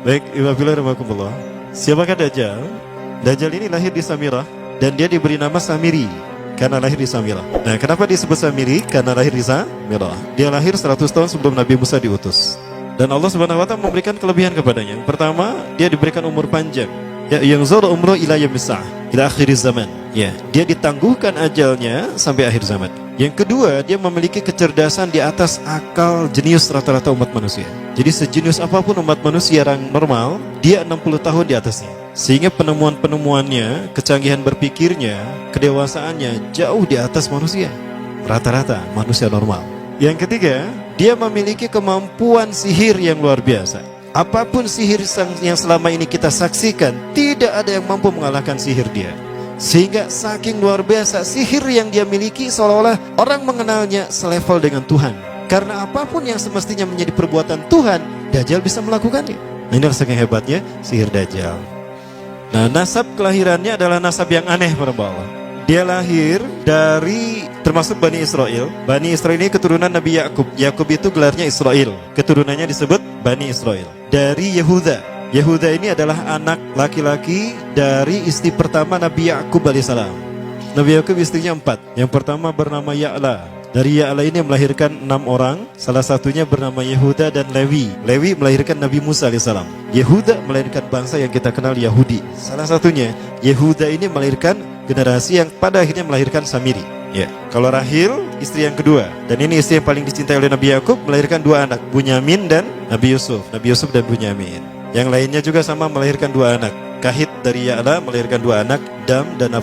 Baik, Iwabillah rahmatullah. Siapakah Dajjal? Dajjal ini lahir di Samirah dan dia diberi nama Samiri karena lahir di Samirah. Nah, kenapa disebut Samiri? Karena lahir di Samirah. Dia lahir 100 tahun sebelum Nabi Musa diutus. Dan Allah Subhanahu wa taala memberikan kelebihan kepadanya. Yang pertama, dia diberikan umur panjang. Ya, yang zara umru ila yamisah, ila akhir zaman. Ya, dia ditangguhkan ajalnya sampai akhir zaman. Yang kedua, dia memiliki kecerdasan di atas akal jenius rata-rata umat manusia. Jadi sejenius apapun umat manusia yang normal, dia 60 tahun di atasnya. Sehingga penemuan-penemuannya, kecanggihan berpikirnya, kedewasaannya jauh di atas manusia. Rata-rata manusia normal. Yang ketiga, dia memiliki kemampuan sihir yang luar biasa. Apapun sihir yang selama ini kita saksikan, tidak ada yang mampu mengalahkan sihir dia. Sehingga saking luar biasa sihir yang dia miliki, seolah-olah orang mengenalnya selevel dengan Tuhan. Karena apapun yang semestinya menjadi perbuatan Tuhan, Dajjal bisa melakukannya. Nah, ini saking hebatnya sihir Dajjal. Nah, nasab kelahirannya adalah nasab yang aneh para Allah. Dia lahir dari termasuk Bani Israel. Bani Israel ini keturunan Nabi Yakub. Yakub itu gelarnya Israel. Keturunannya disebut Bani Israel. Dari Yehuda. Yehuda ini adalah anak laki-laki dari istri pertama Nabi Yakub alaihissalam. Nabi Yakub istrinya 4. Yang pertama bernama Ya'la. Dari Ya'la ini melahirkan 6 orang. Salah satunya bernama Yehuda dan Lewi. Lewi melahirkan Nabi Musa alaihissalam. Yehuda melahirkan bangsa yang kita kenal Yahudi. Salah satunya Yehuda ini melahirkan generasi yang pada akhirnya melahirkan Samiri. Ya, kalau Rahil istri yang kedua, dan ini istri yang paling dicintai oleh Nabi Yakub, melahirkan 2 anak, Bunyamin dan Nabi Yusuf. Nabi Yusuf dan Bunyamin. Yang lainnya juga sama melahirkan 2 anak. Kahit dari Ya'la melahirkan 2 anak, Dam dan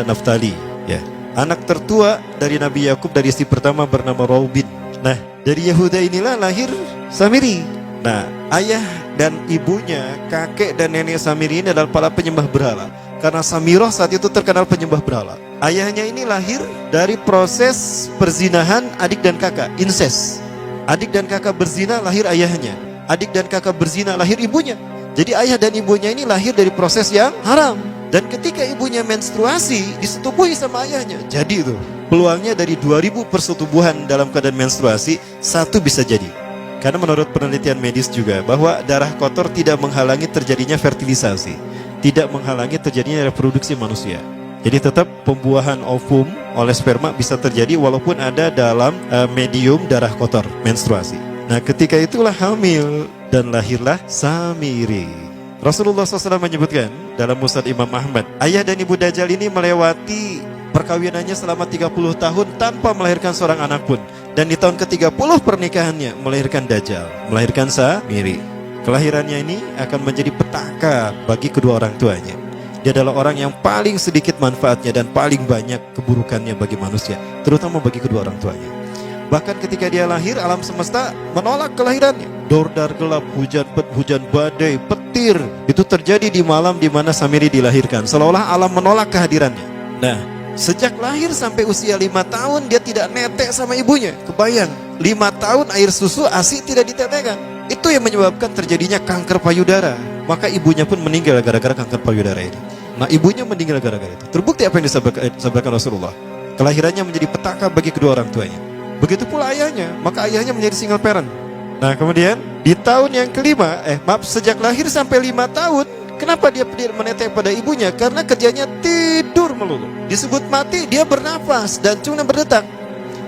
Naftali. Ya. Anak tertua dari Nabi Yakub dari istri pertama bernama Raubin. Nah, dari Yehuda inilah lahir Samiri. Nah, ayah dan ibunya, kakek dan nenek Samiri ini adalah para penyembah berhala. Karena Samirah saat itu terkenal penyembah berhala. Ayahnya ini lahir dari proses perzinahan adik dan kakak, incest. Adik dan kakak berzina, lahir ayahnya. Adik dan kakak berzina, lahir ibunya. Jadi ayah dan ibunya ini lahir dari proses yang haram. Dan ketika ibunya menstruasi, disetubuhi sama ayahnya. Jadi itu, peluangnya dari 2000 persetubuhan dalam keadaan menstruasi, 1 bisa jadi. Karena menurut penelitian medis juga, bahwa darah kotor tidak menghalangi terjadinya fertilisasi, tidak menghalangi terjadinya reproduksi manusia. Jadi tetap pembuahan ovum oleh sperma bisa terjadi walaupun ada dalam medium darah kotor, menstruasi. Nah, ketika itulah hamil dan lahirlah Samiri. Rasulullah SAW menyebutkan dalam Musnad Imam Ahmad, ayah dan ibu Dajjal ini melewati perkawinannya selama 30 tahun tanpa melahirkan seorang anak pun. Dan di tahun ke-30 pernikahannya melahirkan Dajjal, melahirkan Samiri. Kelahirannya ini akan menjadi petaka bagi kedua orang tuanya. Dia adalah orang yang paling sedikit manfaatnya dan paling banyak keburukannya bagi manusia, terutama bagi kedua orang tuanya. Bahkan ketika dia lahir, alam semesta menolak kelahirannya. Dordar gelap, hujan badai, petir, itu terjadi di malam di mana Samiri dilahirkan. Seolah-olah alam menolak kehadirannya. Nah, sejak lahir sampai usia 5 tahun dia tidak netek sama ibunya. Kebayang, 5 tahun air susu ASI tidak ditetekkan. Itu yang menyebabkan terjadinya kanker payudara. Maka ibunya pun meninggal gara-gara kanker payudara ini. Nah, ibunya meninggal gara-gara itu. Terbukti apa yang disampaikan Rasulullah. Kelahirannya menjadi petaka bagi kedua orang tuanya. Begitu pula ayahnya, maka ayahnya menjadi single parent. Nah, kemudian di tahun yang kelima, sejak lahir sampai 5 tahun, kenapa dia menetek pada ibunya? Karena kerjanya tidur melulu. Disebut mati, dia bernafas dan cuma berdetak.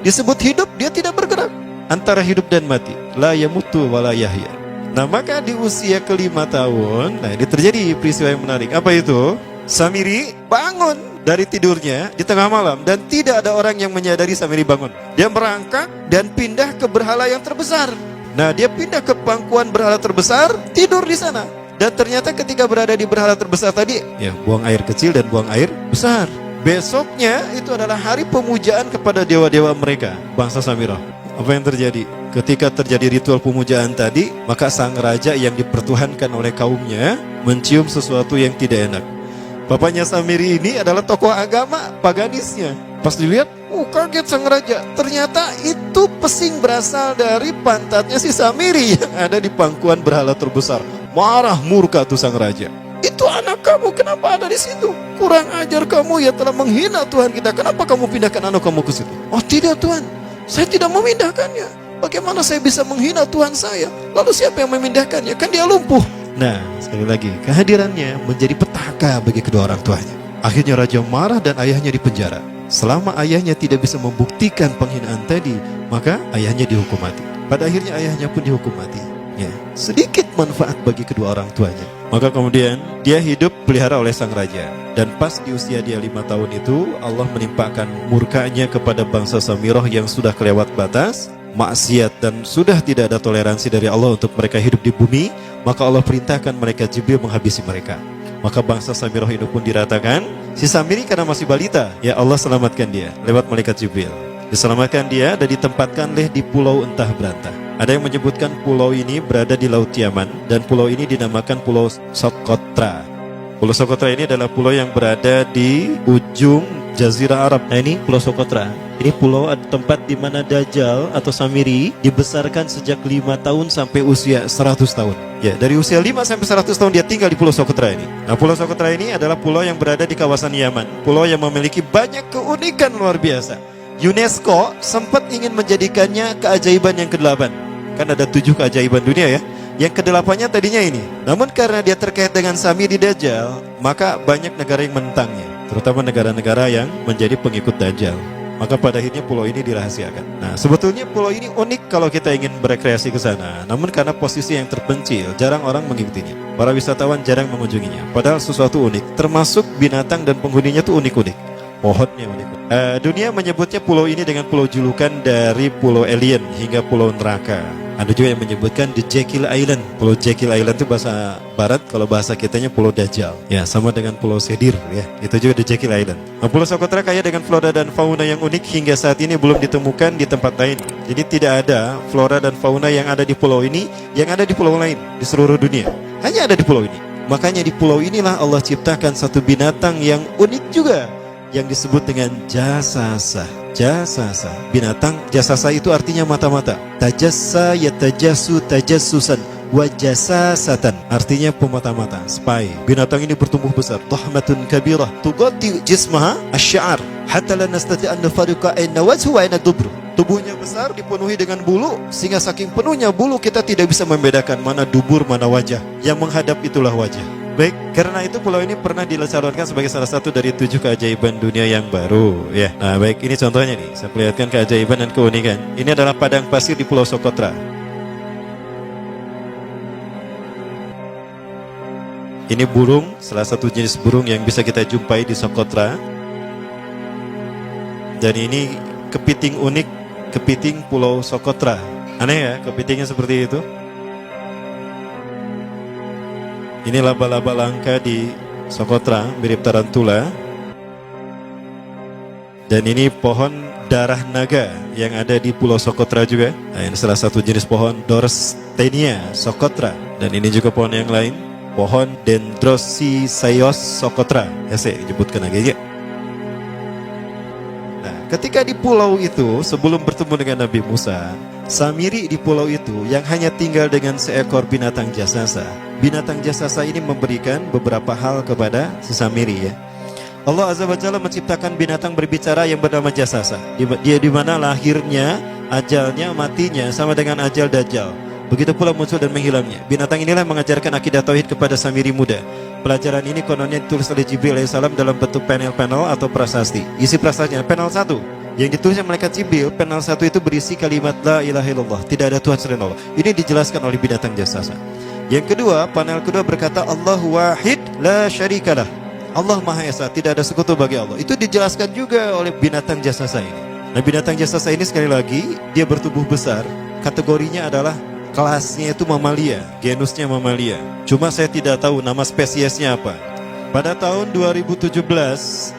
Disebut hidup, dia tidak bergerak. Antara hidup dan mati, la yamutu wa la yahya. Nah, maka di usia ke-5 tahun, nah ini terjadi peristiwa yang menarik. Apa itu? Samiri bangun dari tidurnya di tengah malam dan tidak ada orang yang menyadari Samiri bangun. Dia merangkak dan pindah ke berhala yang terbesar. Nah, dia pindah ke pangkuan berhala terbesar, tidur di sana. Dan ternyata ketika berada di berhala terbesar tadi, ya buang air kecil dan buang air besar. Besoknya itu adalah hari pemujaan kepada dewa-dewa mereka, bangsa Samirah. Apa yang terjadi? Ketika terjadi ritual pemujaan tadi, maka sang raja yang dipertuhankan oleh kaumnya mencium sesuatu yang tidak enak. Bapaknya Samiri ini adalah tokoh agama paganisnya. Pas dilihat, kaget sang raja. Ternyata itu pesing berasal dari pantatnya si Samiri yang ada di pangkuan berhala terbesar. Marah murka tuh sang raja. Itu anak kamu, kenapa ada di situ? Kurang ajar kamu, ya telah menghina Tuhan kita. Kenapa kamu pindahkan anak kamu ke situ? Oh tidak Tuhan, saya tidak memindahkannya. Bagaimana saya bisa menghina Tuhan saya? Lalu siapa yang memindahkannya? Kan dia lumpuh. Nah, sekali lagi, kehadirannya menjadi petaka bagi kedua orang tuanya. Akhirnya raja marah dan ayahnya dipenjara. Selama ayahnya tidak bisa membuktikan penghinaan tadi, maka ayahnya dihukum mati. Pada akhirnya ayahnya pun dihukum mati. Ya, sedikit manfaat bagi kedua orang tuanya. Maka kemudian dia hidup pelihara oleh sang raja. Dan pas di usia dia 5 tahun itu, Allah menimpakan murkanya kepada bangsa Samirah yang sudah kelewat batas, maksiat, dan sudah tidak ada toleransi dari Allah untuk mereka hidup di bumi. Maka Allah perintahkan malaikat Jibril menghabisi mereka. Maka bangsa Samirah itu pun diratakan. Si Samiri karena masih balita, ya Allah selamatkan dia lewat malaikat Jibril. Diselamatkan dia dan ditempatkan di pulau entah berantah. Ada yang menyebutkan pulau ini berada di Laut Yaman, dan pulau ini dinamakan Pulau Socotra. Pulau Socotra ini adalah pulau yang berada di ujung Jazirah Arab. Nah, ini Pulau Socotra. Ini pulau tempat di mana Dajjal atau Samiri dibesarkan sejak 5 tahun sampai usia 100 tahun. Ya, dari usia 5 sampai 100 tahun dia tinggal di Pulau Socotra ini. Nah, Pulau Socotra ini adalah pulau yang berada di kawasan Yaman. Pulau yang memiliki banyak keunikan luar biasa. UNESCO sempat ingin menjadikannya keajaiban yang ke-8. Kan ada 7 keajaiban dunia ya. Yang ke-8-nya tadinya ini. Namun karena dia terkait dengan Samiri Dajjal, maka banyak negara yang menentangnya, terutama negara-negara yang menjadi pengikut Dajjal. Maka pada akhirnya pulau ini dirahasiakan. Nah, sebetulnya pulau ini unik kalau kita ingin berekreasi ke sana. Namun karena posisi yang terpencil, jarang orang mengikutinya. Para wisatawan jarang mengunjunginya. Padahal sesuatu unik, termasuk binatang dan penghuninya tuh unik-unik. Pohonnya unik. Dunia menyebutnya pulau ini dengan pulau julukan dari pulau alien hingga pulau neraka. Ada juga yang menyebutkan The Jekyll Island. Pulau Jekyll Island itu bahasa barat, kalau bahasa kitanya Pulau Dajjal. Ya, sama dengan Pulau Sedir ya. Itu juga The Jekyll Island. Nah, Pulau Socotra kaya dengan flora dan fauna yang unik hingga saat ini belum ditemukan di tempat lain. Jadi tidak ada flora dan fauna yang ada di pulau ini yang ada di pulau lain di seluruh dunia. Hanya ada di pulau ini. Makanya di pulau inilah Allah ciptakan satu binatang yang unik juga, yang disebut dengan jasasa. Jasasa, binatang jasasa itu artinya mata-mata. Tajassa yatajassu tajassusan wa jasasatan, artinya pemata-mata, spy. Binatang ini bertumbuh besar, dhahmatun kabirah tughatti jismaha asy-sya'ar hatta la nastati an nafariqa ayna wajhu wa ayna dubru. Tubuhnya besar, dipenuhi dengan bulu, sehingga saking penuhnya bulu kita tidak bisa membedakan mana dubur mana wajah. Yang menghadap itulah wajah. Baik, karena itu pulau ini pernah dilestarikan sebagai salah satu dari 7 keajaiban dunia yang baru ya. Nah, baik, ini contohnya nih. Saya perlihatkan keajaiban dan keunikan. Ini adalah padang pasir di Pulau Socotra. Ini burung, salah satu jenis burung yang bisa kita jumpai di Socotra. Dan ini kepiting unik, kepiting Pulau Socotra. Aneh ya, kepitingnya seperti itu. Ini laba-laba langka di Socotra, mirip tarantula. Dan ini pohon darah naga yang ada di Pulau Socotra juga. Nah, ini salah satu jenis pohon Dorstenia Socotra. Dan ini juga pohon yang lain, pohon Dendrosisaios Socotra. Ya, saya menyebutkan lagi ya. Nah, ketika di pulau itu, sebelum bertemu dengan Nabi Musa, Samiri di pulau itu yang hanya tinggal dengan seekor binatang jasasa. Binatang jasasa ini memberikan beberapa hal kepada si Samiri ya. Allah Azza wa Jalla menciptakan binatang berbicara yang bernama jasasa. Dia di mana lahirnya, ajalnya, matinya sama dengan ajal Dajjal. Begitu pula muncul dan menghilangnya. Binatang inilah mengajarkan akidah tauhid kepada Samiri muda. Pelajaran ini kononnya ditulis oleh Jibril alaihissalam dalam bentuk panel-panel atau prasasti. Isi prasastinya panel 1 yang ditulis oleh malaikat Jibril, panel 1 itu berisi kalimat la ilaha illallah, tidak ada Tuhan selain Allah. Ini dijelaskan oleh binatang jasasa. Yang kedua, panel kedua berkata Allahu wahid la syarikalah. Allah Maha Esa, tidak ada sekutu bagi Allah. Itu dijelaskan juga oleh binatang jasasa ini. Nah, binatang jasasa ini sekali lagi dia bertubuh besar. Kategorinya adalah kelasnya itu mamalia, genusnya mamalia. Cuma saya tidak tahu nama spesiesnya apa. Pada tahun 2017,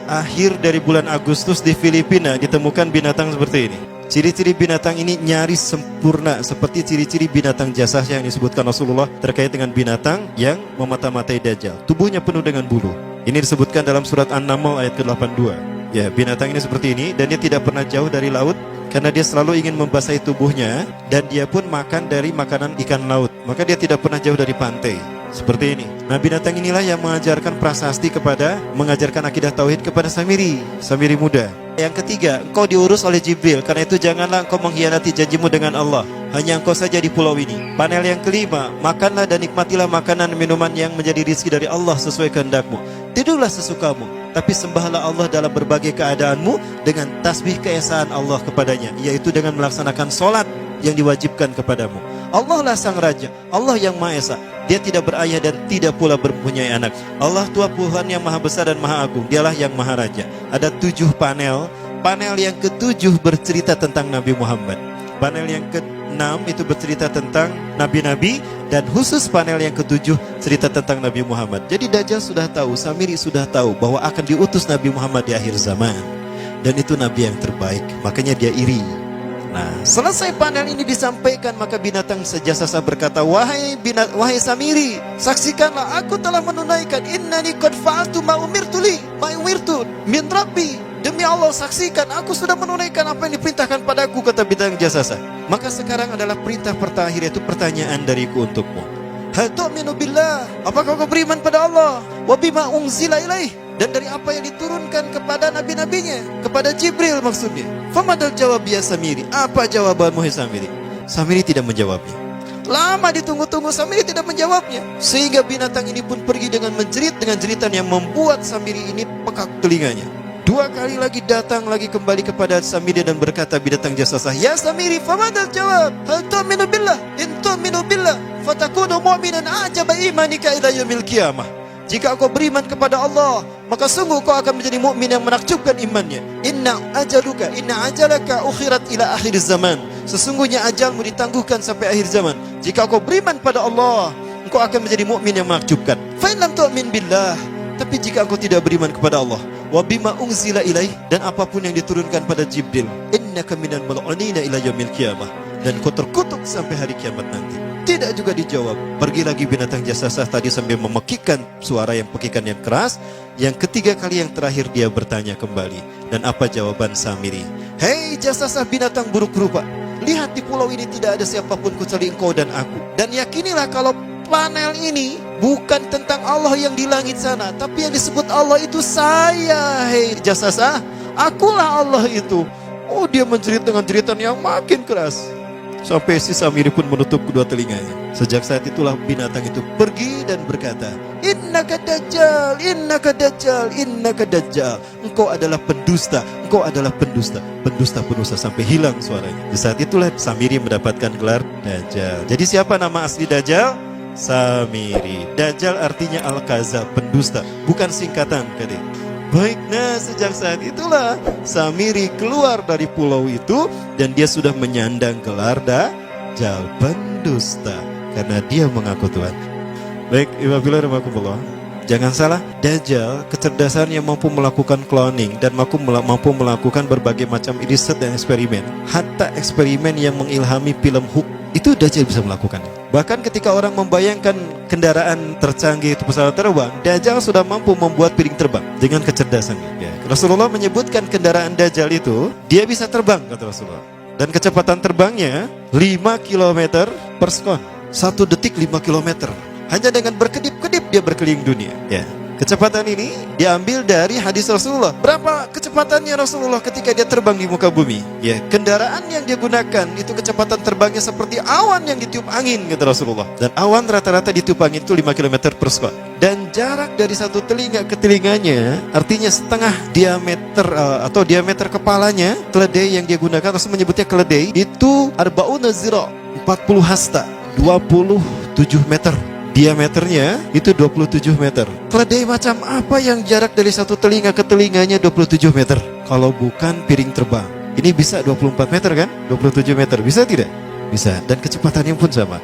akhir dari bulan Agustus di Filipina ditemukan binatang seperti ini. Ciri-ciri binatang ini nyaris sempurna seperti ciri-ciri binatang jasasa yang disebutkan Rasulullah terkait dengan binatang yang memata-matai Dajjal. Tubuhnya penuh dengan bulu. Ini disebutkan dalam surat An-Naml ayat ke-82. Ya, binatang ini seperti ini dan dia tidak pernah jauh dari laut karena dia selalu ingin membasahi tubuhnya dan dia pun makan dari makanan ikan laut. Maka dia tidak pernah jauh dari pantai. Seperti ini. Nah, binatang inilah yang mengajarkan prasasti mengajarkan akidah tauhid kepada Samiri muda. Yang ketiga, engkau diurus oleh Jibril. Karena itu janganlah engkau mengkhianati janjimu dengan Allah. Hanya engkau saja di pulau ini. Panel yang kelima, makanlah dan nikmatilah makanan minuman yang menjadi rizki dari Allah sesuai kehendakmu. Tidurlah sesukamu, tapi sembahlah Allah dalam berbagai keadaanmu dengan tasbih keesaan Allah kepadanya, yaitu dengan melaksanakan solat yang diwajibkan kepadamu. Allah lah sang raja, Allah yang Maha Esa. Dia tidak berayah dan tidak pula mempunyai anak. Allah Tuhan Tuhan yang maha besar dan maha agung. Dialah yang maha raja. Ada 7 panel. Panel yang ke-7 bercerita tentang Nabi Muhammad. Panel yang ke-6 itu bercerita tentang nabi-nabi. Dan khusus panel yang ke-7 cerita tentang Nabi Muhammad. Jadi Dajjal sudah tahu, Samiri sudah tahu bahwa akan diutus Nabi Muhammad di akhir zaman. Dan itu nabi yang terbaik. Makanya dia iri. Nah, selesai panel ini disampaikan, maka binatang sejasasa berkata, wahai Samiri, saksikanlah aku telah menunaikan, innani qad fa'altu ma umirtu min rabbi. Demi Allah, saksikan aku sudah menunaikan apa yang diperintahkan padaku, kata binatang jasasa. Maka sekarang adalah perintah terakhir, yaitu pertanyaan dariku untukmu. Hal tu'minu billah, apakah kau beriman pada Allah? Wa bima unzila ilaih, dan dari apa yang diturunkan kepada nabi-nabinya, kepada Jibril maksudnya. Famadal jawab ya Samiri, apa jawabanmu hai Samiri? Samiri tidak menjawabnya. Lama ditunggu-tunggu, Samiri tidak menjawabnya. Sehingga binatang ini pun pergi dengan menjerit, dengan jeritan yang membuat Samiri ini pekak telinganya. 2 kali lagi datang lagi kembali kepada Samiri dan berkata binatang jasasa, ya Samiri, famadal jawab, hal tu'minu billah, in tu'minu billah fatakunu mu'minan ajaba imanika ila yaumil qiyamah. Jika kau beriman kepada Allah, maka sungguh kau akan menjadi mukmin yang menakjubkan imannya. Inna ajalaka ukhirat ila akhir zaman. Sesungguhnya ajalmu ditangguhkan sampai akhir zaman. Jika kau beriman pada Allah, engkau akan menjadi mukmin yang menakjubkan. Fa in lam tu'min billah, tapi jika engkau tidak beriman kepada Allah, wa bima unzila ilaih, dan apapun yang diturunkan pada Jibril, innaka minal mal'unina ila yaumil qiyamah, dan kau terkutuk sampai hari kiamat nanti. Tidak juga dijawab. Pergi lagi binatang jasasa tadi sambil memekikkan suara yang pekikan yang keras. Yang ketiga kali yang terakhir dia bertanya kembali. Dan apa jawaban Samiri? Hei jasasa binatang buruk rupa, lihat di pulau ini tidak ada siapapun kecuali engkau dan aku. Dan yakinilah kalau panel ini bukan tentang Allah yang di langit sana, tapi yang disebut Allah itu saya. Hei jasasa, akulah Allah itu. Oh, dia menjerit dengan jeritan yang makin keras. Sampai si Samiri pun menutup kedua telinganya. Sejak saat itulah binatang itu pergi dan berkata, innaka dajjal, innaka dajjal, innaka dajjal. Engkau adalah pendusta, engkau adalah pendusta. Pendusta sampai hilang suaranya. Di saat itulah Samiri mendapatkan gelar Dajjal. Jadi siapa nama asli Dajjal? Samiri. Dajjal artinya Al-Kaza, pendusta, bukan singkatan kali. Baik, nah sejak saat itulah Samiri keluar dari pulau itu dan dia sudah menyandang gelar Dajjal, pendusta, karena dia mengaku Tuhan. Baik, Iwabillah, jangan salah, Dajjal kecerdasan yang mampu melakukan cloning dan mampu melakukan berbagai macam riset dan eksperimen. Hatta eksperimen yang mengilhami film Hook itu Dajjal bisa melakukannya. Bahkan ketika orang membayangkan kendaraan tercanggih itu pesawat terbang, Dajjal sudah mampu membuat piring terbang dengan kecerdasannya. Ya. Rasulullah menyebutkan kendaraan Dajjal itu dia bisa terbang, kata Rasulullah. Dan kecepatan terbangnya 5 km per sekon. 1 detik 5 km. Hanya dengan berkedip-kedip dia berkeliling dunia. Ya. Kecepatan ini diambil dari hadis Rasulullah. Berapa kecepatannya Rasulullah ketika dia terbang di muka bumi? Ya, kendaraan yang dia gunakan itu kecepatan terbangnya seperti awan yang ditiup angin, kata Rasulullah. Dan awan rata-rata ditiup angin itu 5 km per sekon. Dan jarak dari satu telinga ke telinganya, artinya setengah diameter atau diameter kepalanya, keledai yang dia gunakan, Rasul menyebutnya keledai, itu arba'una zira, 40 hasta, 27 meter. Diameternya itu 27 meter. Keledai macam apa yang jarak dari satu telinga ke telinganya 27 meter? Kalau bukan piring terbang. Ini bisa 24 meter kan? 27 meter, bisa tidak? Bisa, dan kecepatannya pun sama.